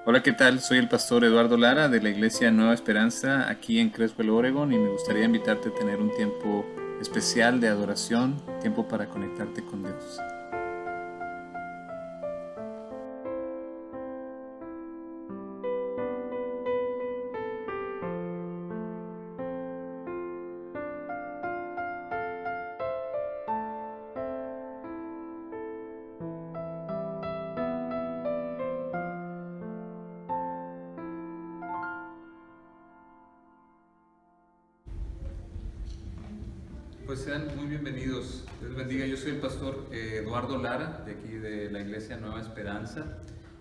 Hola, ¿qué tal? Soy el pastor Eduardo Lara de la Iglesia Nueva Esperanza aquí en Creswell, Oregon, y me gustaría invitarte a tener un tiempo especial de adoración, tiempo para conectarte con Dios. Pues sean muy bienvenidos. Dios les bendiga. Yo soy el pastor Eduardo Lara, de aquí de la Iglesia Nueva Esperanza.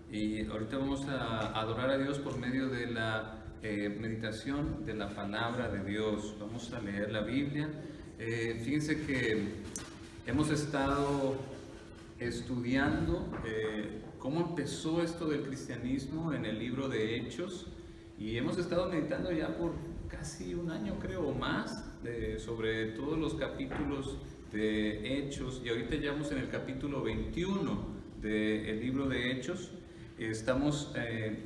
Y ahorita vamos a adorar a Dios por medio de la meditación de la palabra de Dios. Vamos a leer la Biblia. Fíjense que hemos estado estudiando cómo empezó esto del cristianismo en el libro de Hechos. Y hemos estado meditando ya por casi un año, creo, o más, sobre todos los capítulos de Hechos. Y ahorita ya vamos en el capítulo 21 del libro de Hechos. Estamos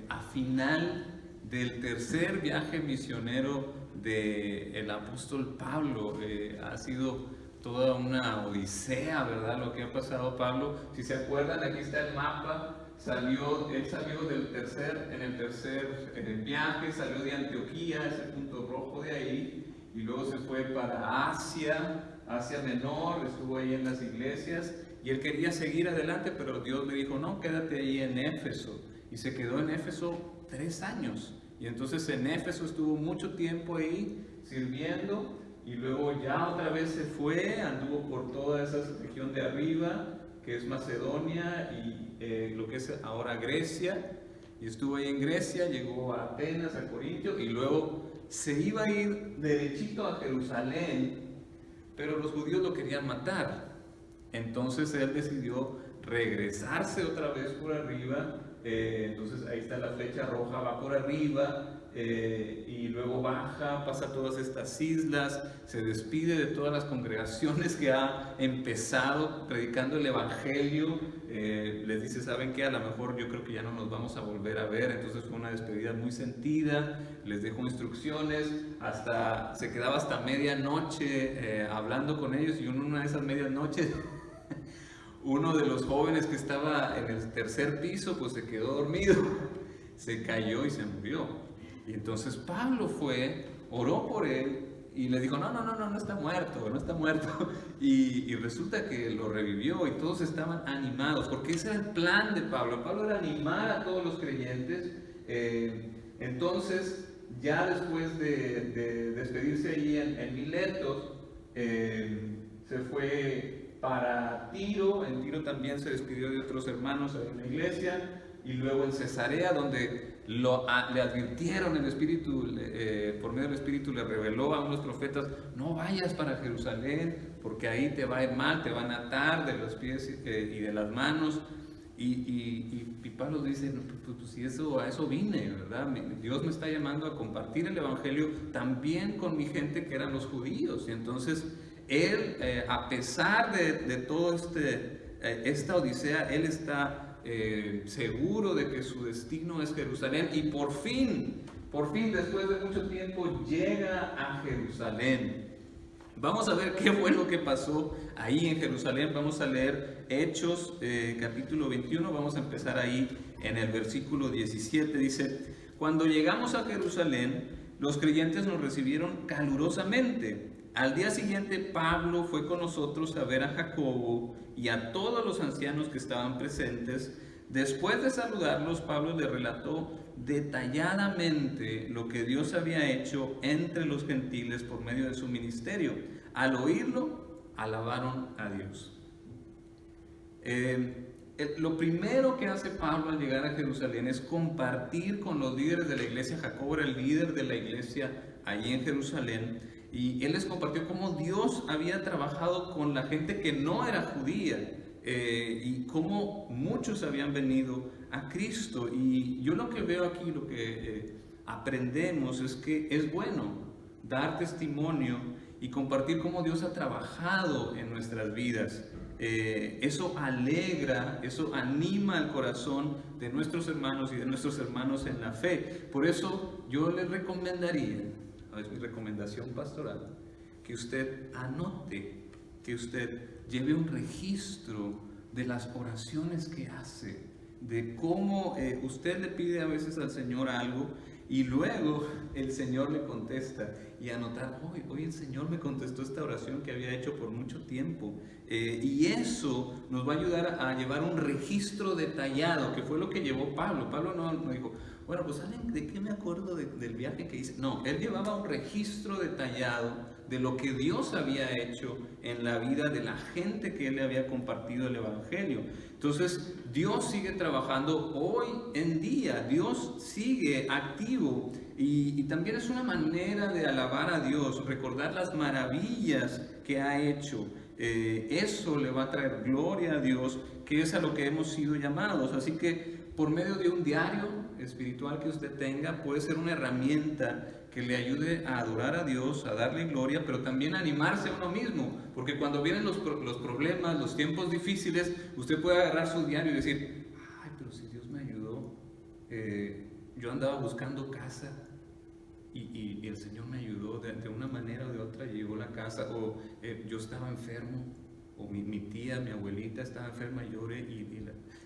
a final del tercer viaje misionero del apóstol Pablo. Ha sido toda una odisea, ¿verdad? Lo que ha pasado Pablo. Si se acuerdan, aquí está el mapa. Él salió en el tercer viaje, salió de Antioquía, ese punto rojo de ahí, y luego se fue para Asia Menor, estuvo ahí en las iglesias, y él quería seguir adelante, pero Dios le dijo, no, quédate ahí en Éfeso, y se quedó en Éfeso 3 años, y entonces en Éfeso estuvo mucho tiempo ahí sirviendo, y luego ya otra vez se fue, anduvo por toda esa región de arriba, que es Macedonia y lo que es ahora Grecia, y estuvo ahí en Grecia, llegó a Atenas, a Corintio, y luego se iba a ir derechito a Jerusalén, pero los judíos lo querían matar. Entonces él decidió regresarse otra vez por arriba. Entonces ahí está la flecha roja, va por arriba, y luego baja, pasa todas estas islas, se despide de todas las congregaciones que ha empezado predicando el Evangelio. Les dice, ¿saben qué? A lo mejor yo creo que ya no nos vamos a volver a ver. Entonces fue una despedida muy sentida, les dejó instrucciones, se quedaba hasta medianoche hablando con ellos, y una de esas medias noches uno de los jóvenes que estaba en el tercer piso pues se quedó dormido, se cayó y se murió. Y entonces Pablo fue, oró por él y le dijo, no, no, no, no, no está muerto, no está muerto. Y resulta que lo revivió y todos estaban animados, porque ese era el plan de Pablo. Pablo era animar a todos los creyentes. Entonces, ya después de despedirse ahí en Miletos, se fue para Tiro. En Tiro también se despidió de otros hermanos en la iglesia, y luego en Cesarea, donde le advirtieron el Espíritu, por medio del Espíritu le reveló a unos profetas, no vayas para Jerusalén, porque ahí te va a ir mal, te van a atar de los pies y de las manos. Y Pablo dice, no, pues si a eso vine, ¿verdad? Dios me está llamando a compartir el Evangelio también con mi gente que eran los judíos. Y entonces él, a pesar de todo esta odisea, él está seguro de que su destino es Jerusalén, y por fin, después de mucho tiempo, llega a Jerusalén. Vamos a ver qué fue lo que pasó ahí en Jerusalén. Vamos a leer Hechos capítulo 21, vamos a empezar ahí en el versículo 17. Dice, cuando llegamos a Jerusalén, los creyentes nos recibieron calurosamente. Al día siguiente Pablo fue con nosotros a ver a Jacobo y a todos los ancianos que estaban presentes. Después de saludarlos, Pablo le relató detalladamente lo que Dios había hecho entre los gentiles por medio de su ministerio. Al oírlo, alabaron a Dios. Lo primero que hace Pablo al llegar a Jerusalén es compartir con los líderes de la iglesia. Jacobo era el líder de la iglesia allí en Jerusalén, y él les compartió cómo Dios había trabajado con la gente que no era judía, y cómo muchos habían venido a Cristo. Y yo lo que veo aquí, lo que aprendemos es que es bueno dar testimonio y compartir cómo Dios ha trabajado en nuestras vidas. eso alegra, eso anima el corazón de nuestros hermanos y de nuestros hermanos en la fe. Por eso yo les recomendaría, es mi recomendación pastoral, que usted anote, que usted lleve un registro de las oraciones que hace, de cómo usted le pide a veces al Señor algo y luego el Señor le contesta, y anotar, hoy el Señor me contestó esta oración que había hecho por mucho tiempo, y eso nos va a ayudar a llevar un registro detallado, que fue lo que llevó Pablo. Pablo no dijo, bueno, pues ¿saben de qué me acuerdo del viaje que hice? No, él llevaba un registro detallado de lo que Dios había hecho en la vida de la gente que él le había compartido el Evangelio. Entonces, Dios sigue trabajando hoy en día, Dios sigue activo, y también es una manera de alabar a Dios, recordar las maravillas que ha hecho. Eso le va a traer gloria a Dios, que es a lo que hemos sido llamados. Así que por medio de un diario espiritual que usted tenga, puede ser una herramienta que le ayude a adorar a Dios, a darle gloria, pero también a animarse a uno mismo, porque cuando vienen los problemas, los tiempos difíciles, usted puede agarrar su diario y decir, ay, pero si Dios me ayudó, yo andaba buscando casa y el Señor me ayudó de una manera o de otra, llegó la casa, o yo estaba enfermo, o mi tía, mi abuelita estaba enferma, lloré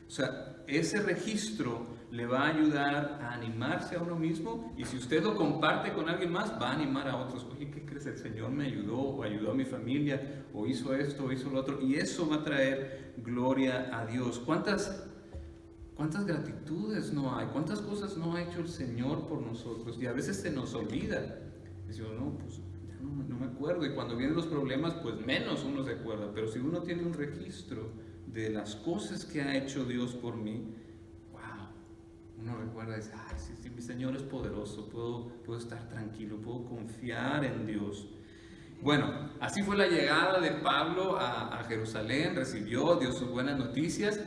o sea, ese registro le va a ayudar a animarse a uno mismo, y si usted lo comparte con alguien más, va a animar a otros. Oye, ¿qué crees? El Señor me ayudó, o ayudó a mi familia, o hizo esto, o hizo lo otro, y eso va a traer gloria a Dios. ¿Cuántas gratitudes no hay? ¿Cuántas cosas no ha hecho el Señor por nosotros? Y a veces se nos olvida. Decimos, no, pues ya no me acuerdo. Y cuando vienen los problemas, pues menos uno se acuerda. Pero si uno tiene un registro de las cosas que ha hecho Dios por mí, wow, uno recuerda y dice, ay, sí, mi Señor es poderoso, puedo estar tranquilo, puedo confiar en Dios. Bueno, así fue la llegada de Pablo a Jerusalén, dio sus buenas noticias.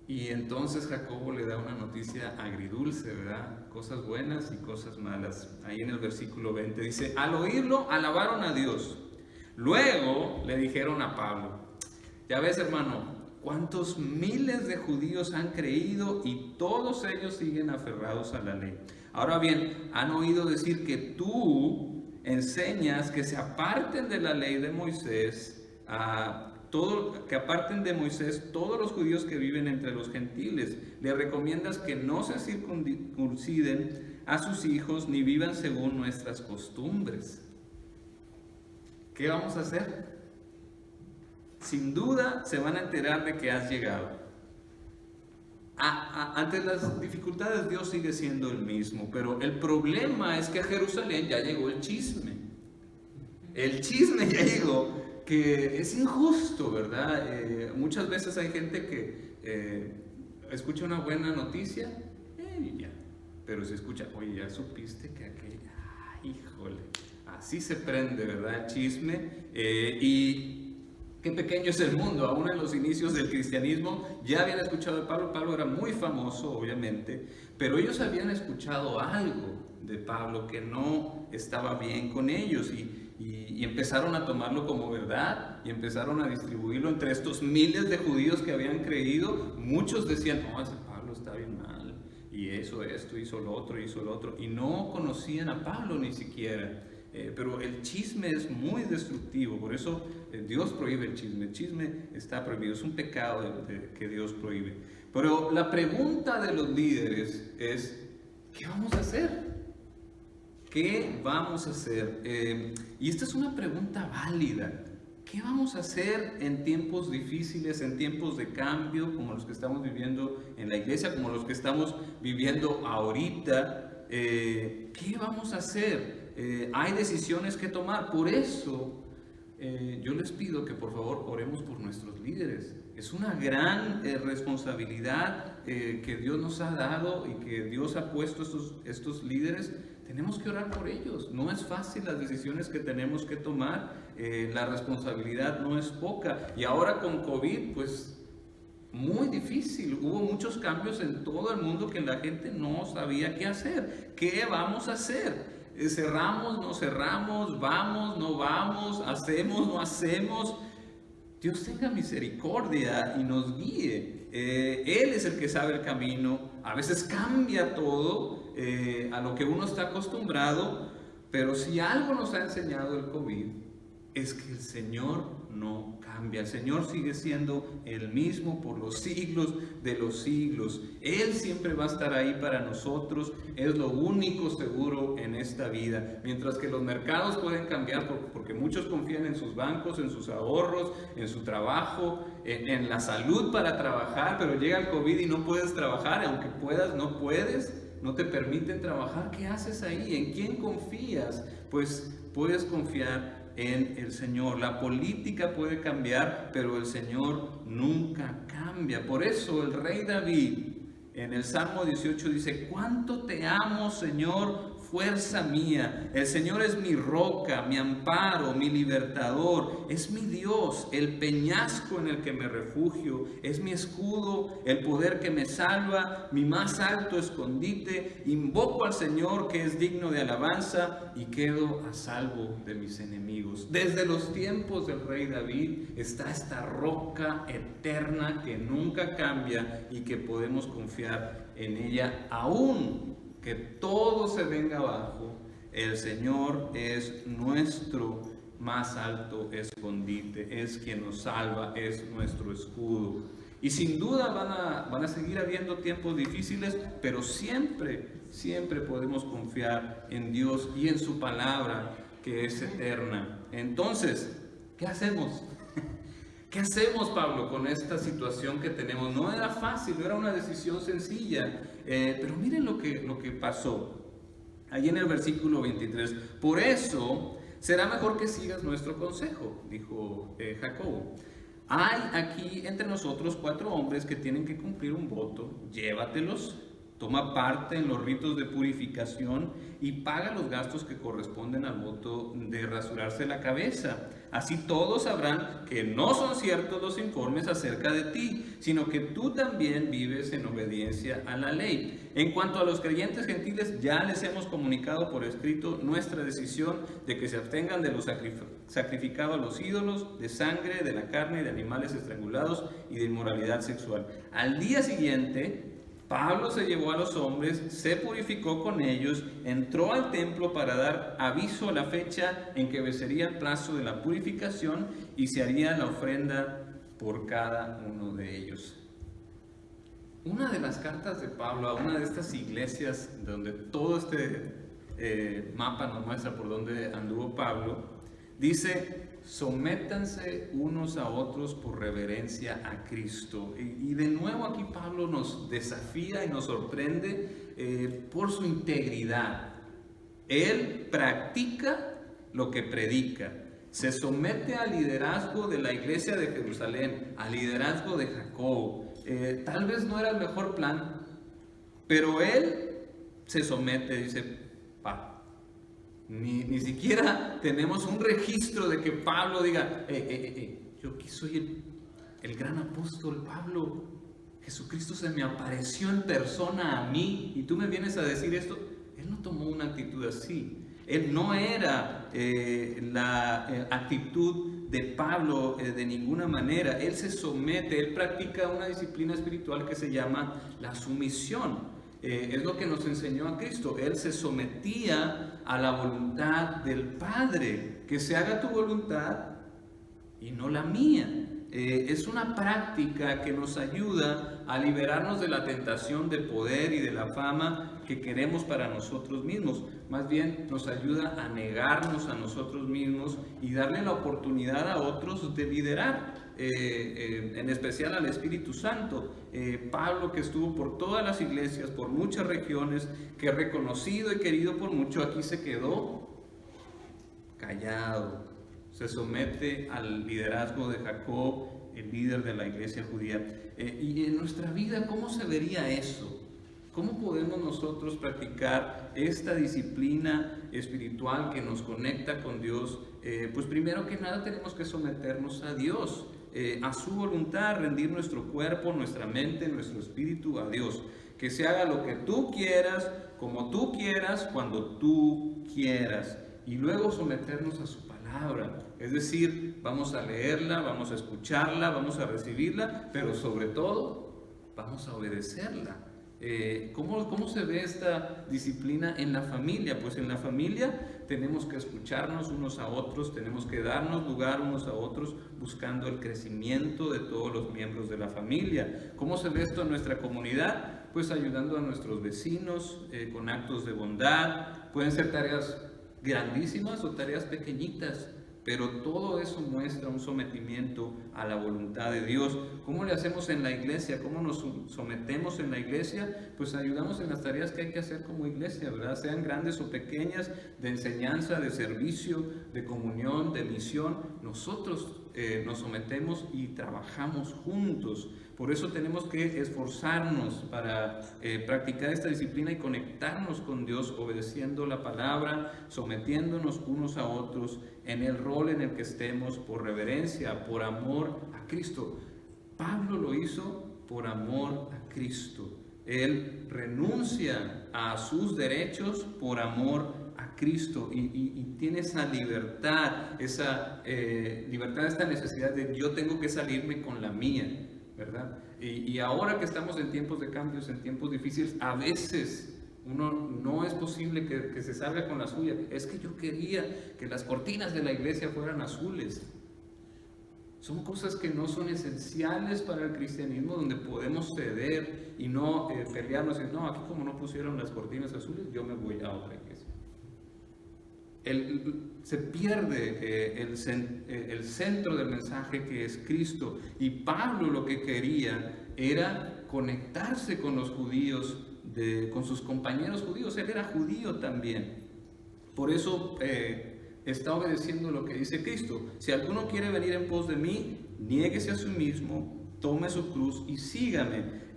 Y entonces Jacobo le da una noticia agridulce, ¿verdad? Cosas buenas y cosas malas. Ahí en el versículo 20 dice, al oírlo alabaron a Dios. Luego le dijeron a Pablo, ya ves, hermano, cuántos miles de judíos han creído y todos ellos siguen aferrados a la ley. Ahora bien, han oído decir que tú enseñas que se aparten de la ley de Moisés, que aparten de Moisés todos los judíos que viven entre los gentiles. Le recomiendas que no se circunciden a sus hijos ni vivan según nuestras costumbres. ¿Qué vamos a hacer? Sin duda se van a enterar de que has llegado. Ante las dificultades Dios sigue siendo el mismo, pero el problema es que a Jerusalén ya llegó el chisme. El chisme ya llegó, que es injusto, ¿verdad? Muchas veces hay gente que escucha una buena noticia y ya, pero se escucha, oye, ya supiste que aquel, híjole, así se prende, ¿verdad? El chisme, y qué pequeño es el mundo. Aún en los inicios del cristianismo ya habían escuchado de Pablo. Pablo era muy famoso, obviamente, pero ellos habían escuchado algo de Pablo que no estaba bien con ellos, y empezaron a tomarlo como verdad y empezaron a distribuirlo entre estos miles de judíos que habían creído. Muchos decían, no, ese Pablo está bien mal, y hizo esto, hizo lo otro, y no conocían a Pablo ni siquiera. Pero el chisme es muy destructivo, por eso Dios prohíbe el chisme está prohibido, es un pecado que Dios prohíbe. Pero la pregunta de los líderes es, ¿qué vamos a hacer? ¿Qué vamos a hacer? Y esta es una pregunta válida. ¿Qué vamos a hacer en tiempos difíciles, en tiempos de cambio, como los que estamos viviendo en la iglesia, como los que estamos viviendo ahorita? ¿Qué vamos a hacer? Hay decisiones que tomar. Por eso yo les pido que por favor oremos por nuestros líderes. Es una gran responsabilidad que Dios nos ha dado y que Dios ha puesto estos líderes. Tenemos que orar por ellos. No es fácil las decisiones que tenemos que tomar. La responsabilidad no es poca. Y ahora con COVID, pues muy difícil. Hubo muchos cambios en todo el mundo que la gente no sabía qué hacer. ¿Qué vamos a hacer? ¿Cerramos, no cerramos? ¿Vamos, no vamos? ¿Hacemos, no hacemos? Dios tenga misericordia y nos guíe. Él es el que sabe el camino. A veces cambia todo a lo que uno está acostumbrado, pero si algo nos ha enseñado el COVID es que el Señor no cambia. El Señor sigue siendo el mismo por los siglos de los siglos. Él siempre va a estar ahí para nosotros. Es lo único seguro en esta vida. Mientras que los mercados pueden cambiar porque muchos confían en sus bancos, en sus ahorros, en su trabajo, en la salud para trabajar, pero llega el COVID y no puedes trabajar. Aunque puedas, no puedes. No te permiten trabajar. ¿Qué haces ahí? ¿En quién confías? Pues puedes confiar en el Señor. La política puede cambiar, pero el Señor nunca cambia. Por eso el rey David en el Salmo 18 dice: cuánto te amo, Señor, fuerza mía. El Señor es mi roca, mi amparo, mi libertador, es mi Dios, el peñasco en el que me refugio, es mi escudo, el poder que me salva, mi más alto escondite. Invoco al Señor, que es digno de alabanza, y quedo a salvo de mis enemigos. Desde los tiempos del rey David está esta roca eterna que nunca cambia y que podemos confiar en ella, aún que todo se venga abajo. El Señor es nuestro más alto escondite, es quien nos salva, es nuestro escudo. Y sin duda van a seguir habiendo tiempos difíciles, pero siempre podemos confiar en Dios y en su palabra, que es eterna. Entonces, ¿qué hacemos? ¿Qué hacemos, Pablo, con esta situación que tenemos? No era fácil, no era una decisión sencilla, pero miren lo que pasó. Allí en el versículo 23, por eso será mejor que sigas nuestro consejo, dijo Jacobo. Hay aquí entre nosotros 4 hombres que tienen que cumplir un voto, llévatelos, toma parte en los ritos de purificación y paga los gastos que corresponden al voto de rasurarse la cabeza. Así todos sabrán que no son ciertos los informes acerca de ti, sino que tú también vives en obediencia a la ley. En cuanto a los creyentes gentiles, ya les hemos comunicado por escrito nuestra decisión de que se abstengan de lo sacrificado a los ídolos, de sangre, de la carne, de animales estrangulados y de inmoralidad sexual. Al día siguiente, Pablo se llevó a los hombres, se purificó con ellos, entró al templo para dar aviso a la fecha en que vencería el plazo de la purificación y se haría la ofrenda por cada uno de ellos. Una de las cartas de Pablo a una de estas iglesias donde todo este mapa nos muestra por dónde anduvo Pablo, dice: sométanse unos a otros por reverencia a Cristo. Y de nuevo aquí Pablo nos desafía y nos sorprende por su integridad. Él practica lo que predica. Se somete al liderazgo de la iglesia de Jerusalén, al liderazgo de Jacobo. Tal vez no era el mejor plan, pero él se somete, dice: Ni siquiera tenemos un registro de que Pablo diga: yo aquí soy el gran apóstol Pablo, Jesucristo se me apareció en persona a mí y tú me vienes a decir esto. Él no tomó una actitud así. Él no era la actitud de Pablo de ninguna manera. Él se somete, él practica una disciplina espiritual que se llama la sumisión. Es lo que nos enseñó a Cristo. Él se sometía a la voluntad del Padre. Que se haga tu voluntad y no la mía. Es una práctica que nos ayuda a liberarnos de la tentación de poder y de la fama que queremos para nosotros mismos. Más bien nos ayuda a negarnos a nosotros mismos y darle la oportunidad a otros de liderar, en especial al Espíritu Santo. Pablo, que estuvo por todas las iglesias, por muchas regiones, que reconocido y querido por mucho, aquí se quedó callado. Se somete al liderazgo de Jacob, el líder de la iglesia judía. Y en nuestra vida, ¿cómo se vería eso? ¿Cómo podemos nosotros practicar esta disciplina espiritual que nos conecta con Dios? Pues primero que nada tenemos que someternos a Dios, a su voluntad, rendir nuestro cuerpo, nuestra mente, nuestro espíritu a Dios. Que se haga lo que tú quieras, como tú quieras, cuando tú quieras. Y luego someternos a su palabra. palabra. Es decir, vamos a leerla, vamos a escucharla, vamos a recibirla, pero sobre todo vamos a obedecerla. ¿Cómo se ve esta disciplina en la familia? Pues en la familia tenemos que escucharnos unos a otros, tenemos que darnos lugar unos a otros, buscando el crecimiento de todos los miembros de la familia. ¿Cómo se ve esto en nuestra comunidad? Pues ayudando a nuestros vecinos con actos de bondad. Pueden ser tareas grandísimas o tareas pequeñitas, pero todo eso muestra un sometimiento a la voluntad de Dios. ¿Cómo le hacemos en la iglesia? ¿Cómo nos sometemos en la iglesia? Pues ayudamos en las tareas que hay que hacer como iglesia, ¿verdad? Sean grandes o pequeñas, de enseñanza, de servicio, de comunión, de misión. Nosotros nos sometemos y trabajamos juntos. Por eso tenemos que esforzarnos para practicar esta disciplina y conectarnos con Dios, obedeciendo la palabra, sometiéndonos unos a otros en el rol en el que estemos, por reverencia, por amor a Cristo. Pablo lo hizo por amor a Cristo. Él renuncia a sus derechos por amor a Cristo y tiene esa libertad, esta necesidad de yo tengo que salirme con la mía, ¿verdad? Y ahora que estamos en tiempos de cambios, en tiempos difíciles, a veces uno no es posible que se salga con la suya. Es que yo quería que las cortinas de la iglesia fueran azules. Son cosas que no son esenciales para el cristianismo, donde podemos ceder y no pelearnos y decir, no, aquí como no pusieron las cortinas azules, yo me voy a otra iglesia. Se pierde el centro del mensaje, que es Cristo. Y Pablo lo que quería era conectarse con los judíos, con sus compañeros judíos. Él era judío también. Por eso está obedeciendo lo que dice Cristo. Si alguno quiere venir en pos de mí, niéguese a sí mismo, tome su cruz y sígame.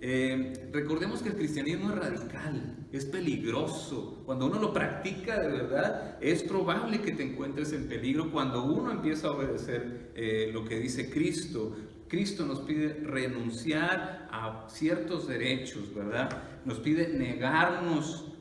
Recordemos que el cristianismo es radical, es peligroso. Cuando uno lo practica de verdad, es probable que te encuentres en peligro cuando uno empieza a obedecer lo que dice Cristo. Cristo nos pide renunciar a ciertos derechos, ¿verdad? Nos pide negarnos,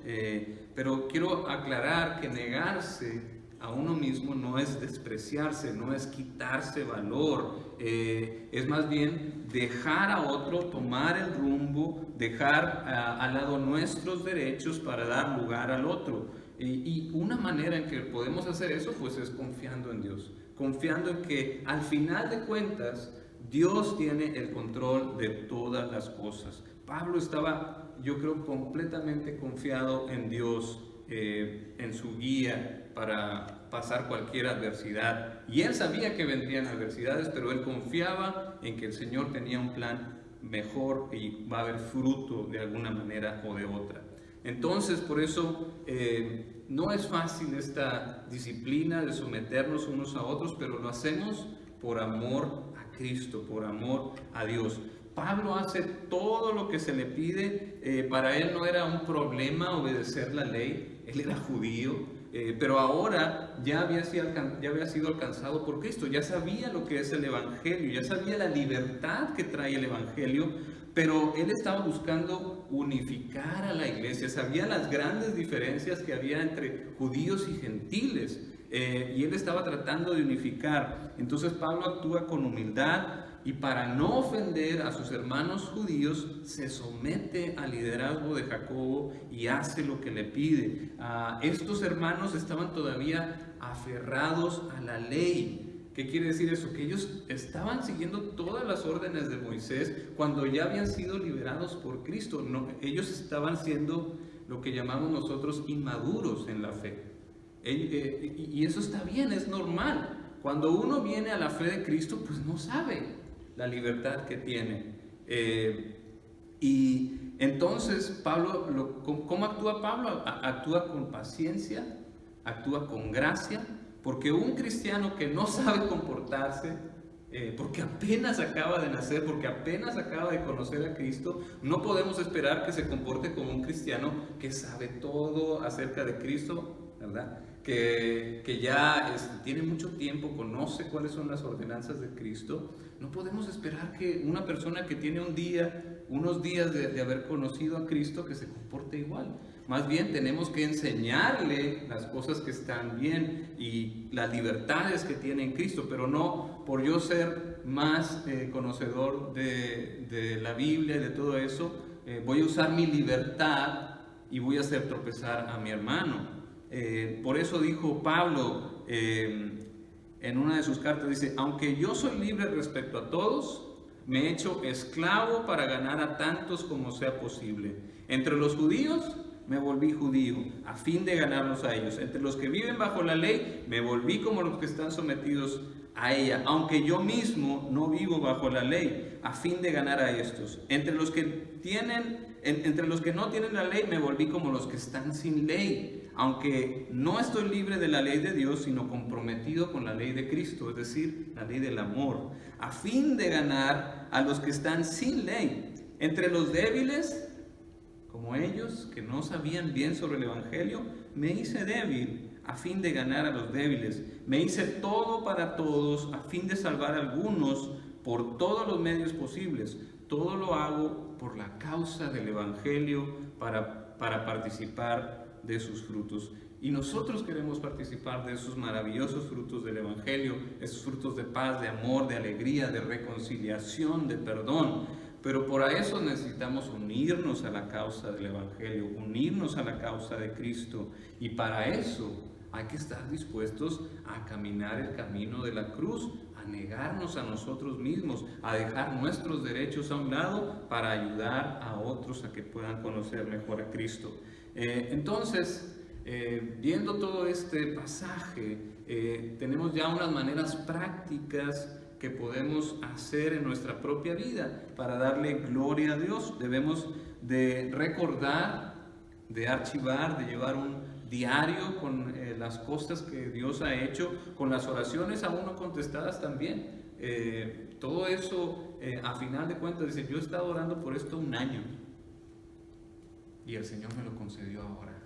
pero quiero aclarar que negarse a uno mismo no es despreciarse, no es quitarse valor, es más bien dejar a otro tomar el rumbo, dejar al lado nuestros derechos para dar lugar al otro. Y una manera en que podemos hacer eso, pues es confiando en Dios, confiando en que al final de cuentas Dios tiene el control de todas las cosas. Pablo estaba, yo creo, completamente confiado en Dios, en su guía para pasar cualquier adversidad. Y él sabía que vendrían adversidades, pero él confiaba en que el Señor tenía un plan mejor y va a haber fruto de alguna manera o de otra. Entonces, por eso no es fácil esta disciplina de someternos unos a otros, pero lo hacemos por amor a Cristo, por amor a Dios. Pablo hace todo lo que se le pide. Para él no era un problema obedecer la ley. Él era judío, pero ahora ya había sido alcanzado por Cristo. Ya sabía lo que es el Evangelio, ya sabía la libertad que trae el Evangelio, pero él estaba buscando unificar a la iglesia. Sabía las grandes diferencias que había entre judíos y gentiles, y él estaba tratando de unificar. Entonces Pablo actúa con humildad y, para no ofender a sus hermanos judíos, se somete al liderazgo de Jacobo y hace lo que le pide. Estos hermanos estaban todavía aferrados a la ley. ¿Qué quiere decir eso? Que ellos estaban siguiendo todas las órdenes de Moisés cuando ya habían sido liberados por Cristo. No, ellos estaban siendo lo que llamamos nosotros inmaduros en la fe. Y eso está bien, es normal. Cuando uno viene a la fe de Cristo, pues no sabe la libertad que tiene. Y entonces Pablo, ¿cómo actúa Pablo? Actúa con paciencia, actúa con gracia, porque un cristiano que no sabe comportarse, porque apenas acaba de nacer, porque apenas acaba de conocer a Cristo, no podemos esperar que se comporte como un cristiano que sabe todo acerca de Cristo, ¿verdad? Que ya tiene mucho tiempo, conoce cuáles son las ordenanzas de Cristo. No podemos esperar que una persona que tiene un día unos días de haber conocido a Cristo que se comporte igual. Más bien tenemos que enseñarle las cosas que están bien y las libertades que tiene en Cristo, pero no por yo ser más conocedor de la Biblia y de todo eso, voy a usar mi libertad y voy a hacer tropezar a mi hermano. Por eso dijo Pablo en una de sus cartas, dice: aunque yo soy libre respecto a todos, me he hecho esclavo para ganar a tantos como sea posible. Entre los judíos me volví judío, a fin de ganarlos a ellos. Entre los que viven bajo la ley, me volví como los que están sometidos a ella, aunque yo mismo no vivo bajo la ley, a fin de ganar a estos. Entre los que no tienen la ley, me volví como los que están sin ley, aunque no estoy libre de la ley de Dios, sino comprometido con la ley de Cristo, es decir, la ley del amor, a fin de ganar a los que están sin ley. Entre los débiles, como ellos, que no sabían bien sobre el Evangelio, me hice débil a fin de ganar a los débiles. Me hice todo para todos a fin de salvar a algunos por todos los medios posibles. Todo lo hago por la causa del Evangelio, para participar de sus frutos. Y nosotros queremos participar de esos maravillosos frutos del Evangelio, esos frutos de paz, de amor, de alegría, de reconciliación, de perdón. Pero por eso necesitamos unirnos a la causa del Evangelio, unirnos a la causa de Cristo. Y para eso hay que estar dispuestos a caminar el camino de la cruz, a negarnos a nosotros mismos, a dejar nuestros derechos a un lado para ayudar a otros a que puedan conocer mejor a Cristo. Entonces, viendo todo este pasaje, tenemos ya unas maneras prácticas que podemos hacer en nuestra propia vida para darle gloria a Dios. Debemos de recordar, de archivar, de llevar un diario con las cosas que Dios ha hecho, con las oraciones aún no contestadas también. Todo eso, a final de cuentas, dice: yo he estado orando por esto 1 año y el Señor me lo concedió ahora.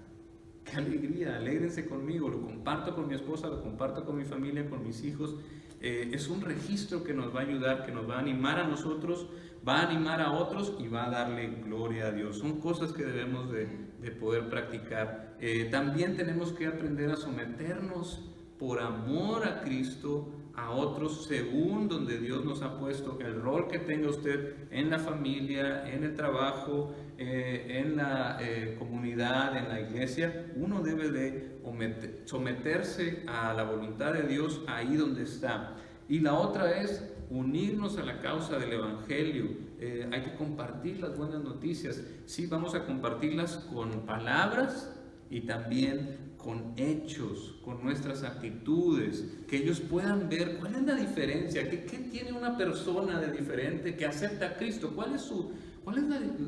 ¡Qué alegría! Alégrense conmigo, lo comparto con mi esposa, lo comparto con mi familia, con mis hijos. Es un registro que nos va a ayudar, que nos va a animar a nosotros, va a animar a otros y va a darle gloria a Dios. Son cosas que debemos de poder practicar. También tenemos que aprender a someternos por amor a Cristo a otros según donde Dios nos ha puesto, el rol que tenga usted en la familia, en el trabajo, en la comunidad, en la iglesia. Uno debe de someterse a la voluntad de Dios ahí donde está. Y la otra es unirnos a la causa del Evangelio. Hay que compartir las buenas noticias. Sí, vamos a compartirlas con palabras y también con hechos, con nuestras actitudes, que ellos puedan ver cuál es la diferencia, qué tiene una persona de diferente que acepta a Cristo, cuál es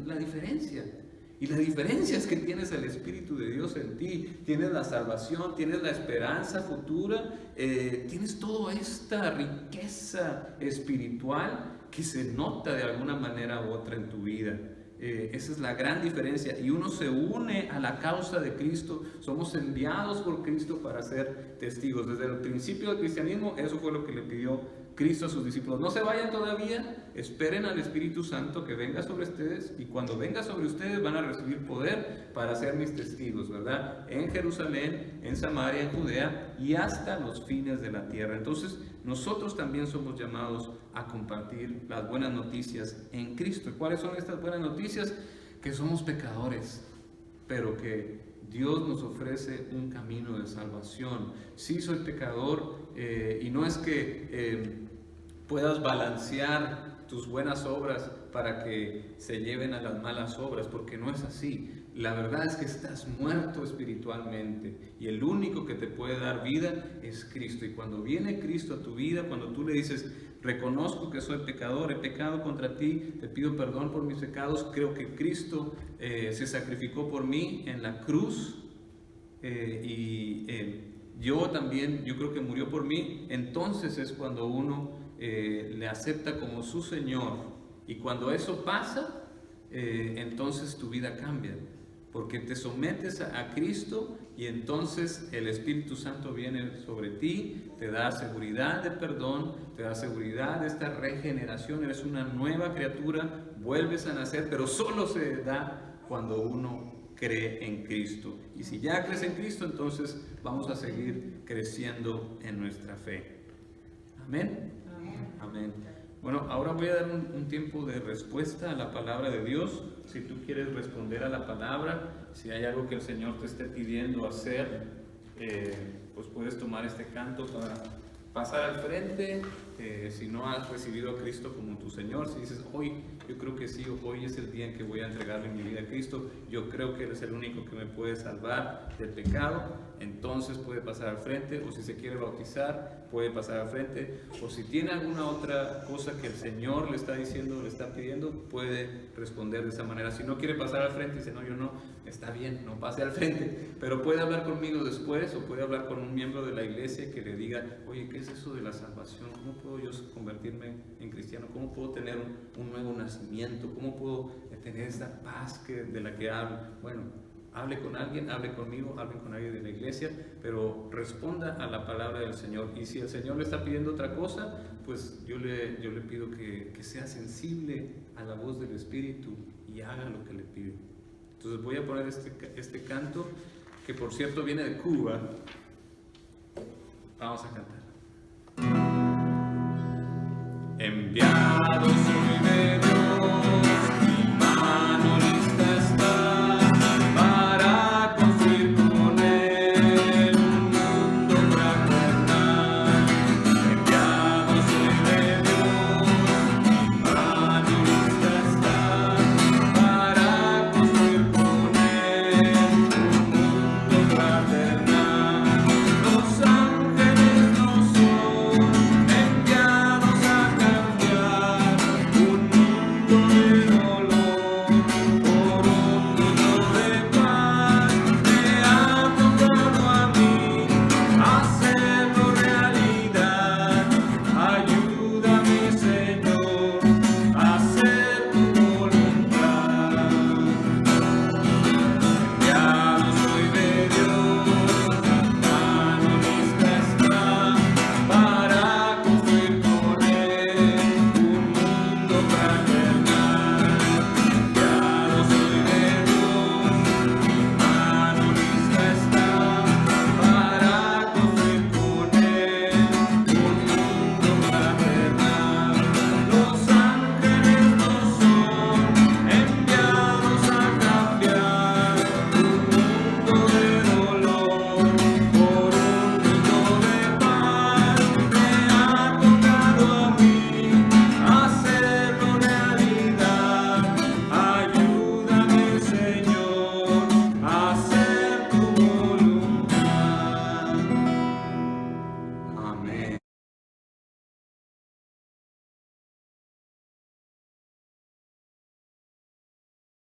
la diferencia. Y la diferencia es que tienes el Espíritu de Dios en ti, tienes la salvación, tienes la esperanza futura, tienes toda esta riqueza espiritual que se nota de alguna manera u otra en tu vida. Esa es la gran diferencia, y uno se une a la causa de Cristo. Somos enviados por Cristo para ser testigos. Desde el principio del cristianismo, eso fue lo que le pidió Cristo a sus discípulos: no se vayan todavía, esperen al Espíritu Santo que venga sobre ustedes, y cuando venga sobre ustedes van a recibir poder para ser mis testigos, ¿verdad? En Jerusalén, en Samaria, en Judea y hasta los fines de la tierra. Entonces, nosotros también somos llamados a compartir las buenas noticias en Cristo. ¿Cuáles son estas buenas noticias? Que somos pecadores, pero que Dios nos ofrece un camino de salvación. Sí, soy pecador, y no es que puedas balancear tus buenas obras para que se lleven a las malas obras, porque no es así. La verdad es que estás muerto espiritualmente y el único que te puede dar vida es Cristo. Y cuando viene Cristo a tu vida, cuando tú le dices: reconozco que soy pecador, he pecado contra ti, te pido perdón por mis pecados, creo que Cristo se sacrificó por mí en la cruz, yo creo que murió por mí. Entonces es cuando uno le acepta como su Señor, y cuando eso pasa, entonces tu vida cambia, porque te sometes a Cristo y entonces el Espíritu Santo viene sobre ti, te da seguridad de perdón, te da seguridad de esta regeneración, eres una nueva criatura, vuelves a nacer, pero solo se da cuando uno cree en Cristo. Y si ya crees en Cristo, entonces vamos a seguir creciendo en nuestra fe. Amén. Amén. Bueno, ahora voy a dar un tiempo de respuesta a la palabra de Dios. Si tú quieres responder a la palabra, si hay algo que el Señor te esté pidiendo hacer, pues puedes tomar este canto para pasar al frente. Si no has recibido a Cristo como tu Señor, si dices, hoy yo creo que sí, hoy es el día en que voy a entregarle mi vida a Cristo, yo creo que Él es el único que me puede salvar del pecado, entonces puede pasar al frente. O si se quiere bautizar, puede pasar al frente. O si tiene alguna otra cosa que el Señor le está diciendo, le está pidiendo, puede responder de esa manera. Si no quiere pasar al frente y dice, no, yo no, está bien, no pase al frente, pero puede hablar conmigo después, o puede hablar con un miembro de la iglesia que le diga, oye, ¿qué es eso de la salvación? ¿Cómo puedo yo convertirme en cristiano? ¿Cómo puedo tener un nuevo nacimiento? ¿Cómo puedo tener esta paz de la que hablo? Bueno, hable con alguien, hable conmigo, hable con alguien de la iglesia, pero responda a la palabra del Señor. Y si el Señor le está pidiendo otra cosa, pues yo le pido que sea sensible a la voz del Espíritu y haga lo que le pide. Entonces voy a poner este canto, que por cierto viene de Cuba. Vamos a cantar. Enviados